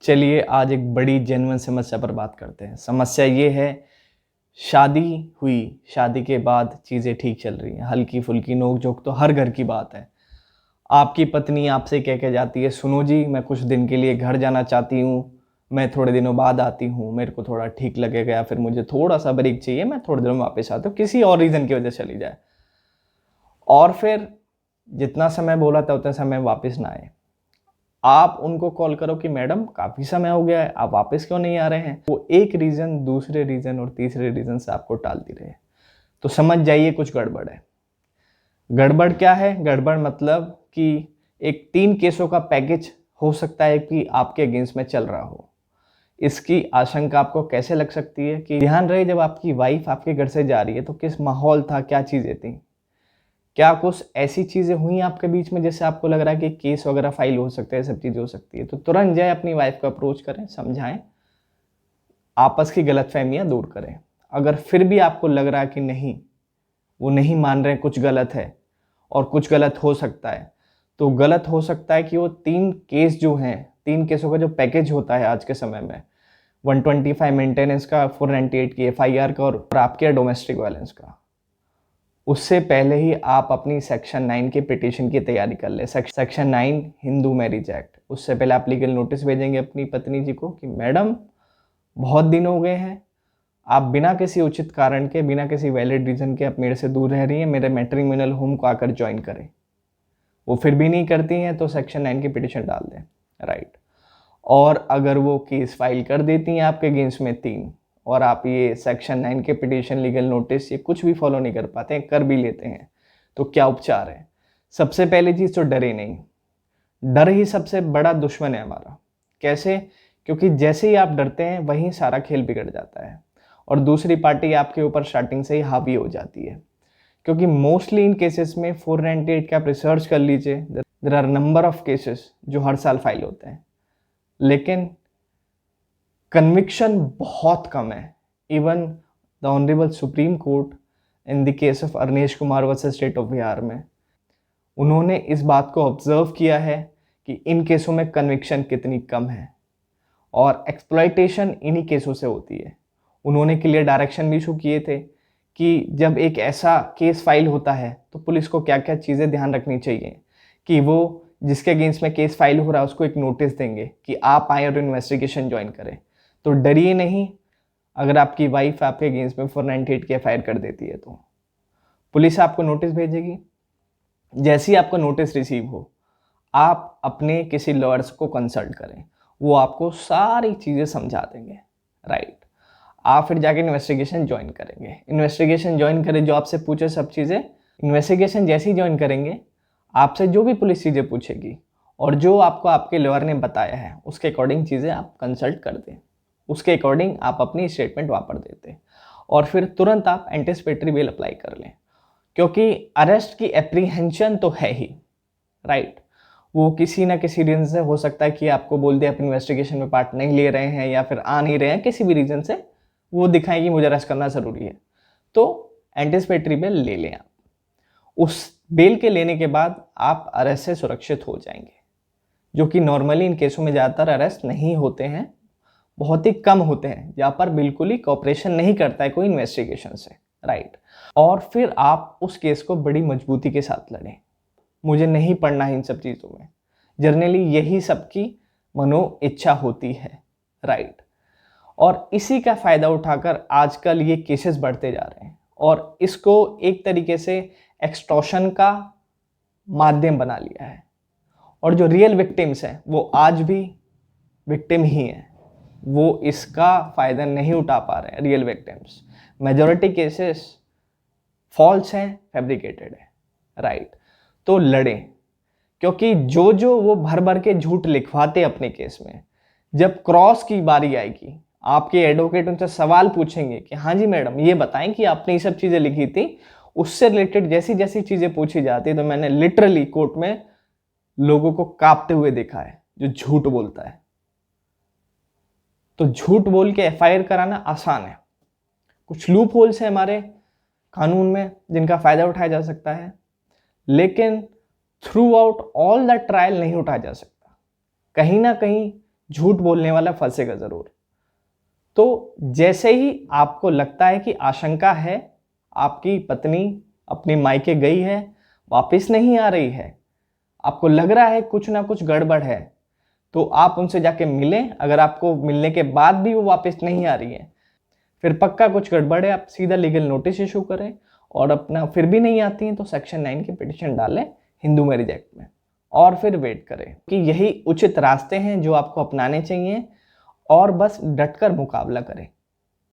चलिए आज एक बड़ी जेन्युइन समस्या पर बात करते हैं। समस्या ये है, शादी हुई, शादी के बाद चीज़ें ठीक चल रही हैं, हल्की-फुल्की नोक-झोंक तो हर घर की बात है। आपकी पत्नी आपसे कह के जाती है, सुनो जी मैं कुछ दिन के लिए घर जाना चाहती हूँ, मैं थोड़े दिनों बाद आती हूँ, मेरे को थोड़ा ठीक लगेगा या फिर मुझे थोड़ा-सा ब्रेक चाहिए, मैं थोड़े दिनों में वापस आता हूँ, किसी और रीज़न की वजह से चली जाए। और फिर जितना समय बोला था उतने समय वापस ना आए। आप उनको कॉल करो कि मैडम काफ़ी समय हो गया है, आप वापस क्यों नहीं आ रहे हैं? वो एक रीज़न, दूसरे रीज़न और तीसरे रीज़न से आपको टालती रहे। तो समझ जाइए कुछ गड़बड़ है। गड़बड़ क्या है? गड़बड़ मतलब कि एक 3 केसों का पैकेज हो सकता है कि आपके अगेंस्ट में चल रहा हो। इसकी आशंका आपको कैसे लग सकती है कि ध्यान रहे जब आपकी वाइफ़ आपके घर से जा रही है तो किस माहौल था, क्या चीज़ें थी? क्या कुछ ऐसी चीज़ें हुई आपके बीच में जिससे आपको लग रहा है कि केस वगैरह फाइल हो सकते हैं, सब चीज़ें हो सकती है? तो तुरंत जाए अपनी वाइफ़ को अप्रोच करें, समझाएँ, आपस की गलतफ़हमियाँ दूर करें। अगर फिर भी आपको लग रहा है कि नहीं, वो नहीं मान रहे हैं, कुछ गलत है और कुछ गलत हो सकता है, तो गलत हो सकता है कि वो 3 केस जो हैं, 3 केसों का जो पैकेज होता है आज के समय में, 125 मेंटेनेंस का, 498 की एफआईआर का और आपके डोमेस्टिक वायलेंस का। उससे पहले ही आप अपनी सेक्शन 9 के पिटीशन की तैयारी कर लें। Section 9 Hindu marriage act. उससे पहले आप लीगल नोटिस भेजेंगे अपनी पत्नी जी को कि मैडम बहुत दिन हो गए हैं, आप बिना किसी उचित कारण के, बिना किसी वैलिड रीज़न के आप मेरे से दूर रह रही हैं, मेरे मैट्रिमोनियल होम को आकर ज्वाइन करें। वो फिर भी नहीं करती हैं तो सेक्शन 9 की पिटीशन डाल दें, राइट। और अगर वो केस फाइल कर देती हैं आपके अगेंस्ट में 3 और आप ये सेक्शन 9 के पिटीशन, लीगल नोटिस, ये कुछ भी फॉलो नहीं कर पाते हैं, कर भी लेते हैं, तो क्या उपचार है? सबसे पहली चीज़ तो डरे नहीं। डर ही सबसे बड़ा दुश्मन है हमारा। कैसे? क्योंकि जैसे ही आप डरते हैं वहीं सारा खेल बिगड़ जाता है और दूसरी पार्टी आपके ऊपर स्टार्टिंग से ही हावी हो जाती है। क्योंकि मोस्टली इन केसेस में 498 का आप रिसर्च कर लीजिए, there are number of cases जो हर साल फाइल होते हैं, लेकिन कन्विक्शन बहुत कम है। Even the honourable Supreme Court in the case of Avnish Kumar versus state of Bihar में, उन्होंने इस बात को ऑब्जर्व किया है कि इन केसों में कन्विक्शन कितनी कम है और एक्सप्लॉयटेशन इन्हीं केसों से होती है। उन्होंने क्लियर डायरेक्शन भी इशू किए थे कि जब एक ऐसा केस फाइल होता है तो पुलिस को क्या क्या चीज़ें ध्यान रखनी चाहिए कि वो जिसके अगेंस्ट में केस फाइल हो रहा है उसको एक नोटिस देंगे कि आप आए और इन्वेस्टिगेशन ज्वाइन करें। तो डरिए नहीं, अगर आपकी वाइफ आपके अगेंस्ट में 498 की एफआईआर कर देती है तो पुलिस आपको नोटिस भेजेगी। जैसे ही आपका नोटिस रिसीव हो, आप अपने किसी लॉयर्स को कंसल्ट करें, वो आपको सारी चीज़ें समझा देंगे, राइट। आप फिर जाके इन्वेस्टिगेशन ज्वाइन करेंगे। इन्वेस्टिगेशन ज्वाइन करें, जो आपसे पूछे सब चीज़ें, इन्वेस्टिगेशन जैसे ही ज्वाइन करेंगे, आपसे जो भी पुलिस चीज़ें पूछेगी और जो आपको आपके लॉयर ने बताया है उसके अकॉर्डिंग चीज़ें आप कंसल्ट कर दें, उसके अकॉर्डिंग आप अपनी स्टेटमेंट वहाँ पर देते और फिर तुरंत आप एंटिसिपेटरी बेल अप्लाई कर लें, क्योंकि अरेस्ट की एप्रीहेंशन तो है ही, राइट। वो किसी ना किसी रीज़न से हो सकता है कि आपको बोल दे आप इन्वेस्टिगेशन में पार्ट नहीं ले रहे हैं या फिर आ नहीं रहे हैं, किसी भी रीज़न से वो दिखाएं कि मुझे अरेस्ट करना ज़रूरी है, तो एंटिसिपेटरी बेल ले लें आप। उस बेल के लेने के बाद आप अरेस्ट से सुरक्षित हो जाएंगे, जो कि नॉर्मली इन केसों में ज़्यादातर अरेस्ट नहीं होते हैं, बहुत ही कम होते हैं जहाँ पर बिल्कुल ही कॉपरेशन नहीं करता है कोई इन्वेस्टिगेशन से, राइट। और फिर आप उस केस को बड़ी मजबूती के साथ लड़ें। मुझे नहीं पढ़ना है इन सब चीज़ों में, जनरली यही सबकी मनो इच्छा होती है, राइट। और इसी का फ़ायदा उठाकर आजकल ये केसेस बढ़ते जा रहे हैं और इसको एक तरीके से एक्सटॉर्शन का माध्यम बना लिया है। और जो रियल विक्टिम्स हैं वो आज भी विक्टिम ही हैं, वो इसका फ़ायदा नहीं उठा पा रहे हैं। Real victims majority cases false हैं, फैब्रिकेटेड है, राइट। तो लड़ें, क्योंकि जो जो वो भर भर के झूठ लिखवाते अपने केस में, जब क्रॉस की बारी आएगी, आपके एडवोकेट उनसे सवाल पूछेंगे कि हाँ जी मैडम ये बताएं कि आपने ये सब चीज़ें लिखी थी, उससे रिलेटेड जैसी जैसी चीज़ें पूछी जाती तो मैंने लिटरली कोर्ट में लोगों को कांपते हुए देखा है जो झूठ बोलता है। तो झूठ बोल के एफआईआर कराना आसान है। कुछ लूप होल्स हैं हमारे कानून में जिनका फ़ायदा उठाया जा सकता है, लेकिन through out all the trial नहीं उठाया जा सकता। कहीं ना कहीं झूठ बोलने वाला फंसेगा ज़रूर। तो जैसे ही आपको लगता है कि आशंका है, आपकी पत्नी अपने मायके गई है, वापस नहीं आ रही है, आपको लग रहा है कुछ ना कुछ गड़बड़ है, तो आप उनसे जाके मिलें। अगर आपको मिलने के बाद भी वो वापस नहीं आ रही है, फिर पक्का कुछ गड़बड़ है, आप सीधा लीगल नोटिस इशू करें। और अपना फिर भी नहीं आती हैं तो सेक्शन 9 की पिटिशन डालें हिंदू मैरिज एक्ट में, और फिर वेट करें कि यही उचित रास्ते हैं जो आपको अपनाने चाहिए, और बस डटकर मुकाबला करें।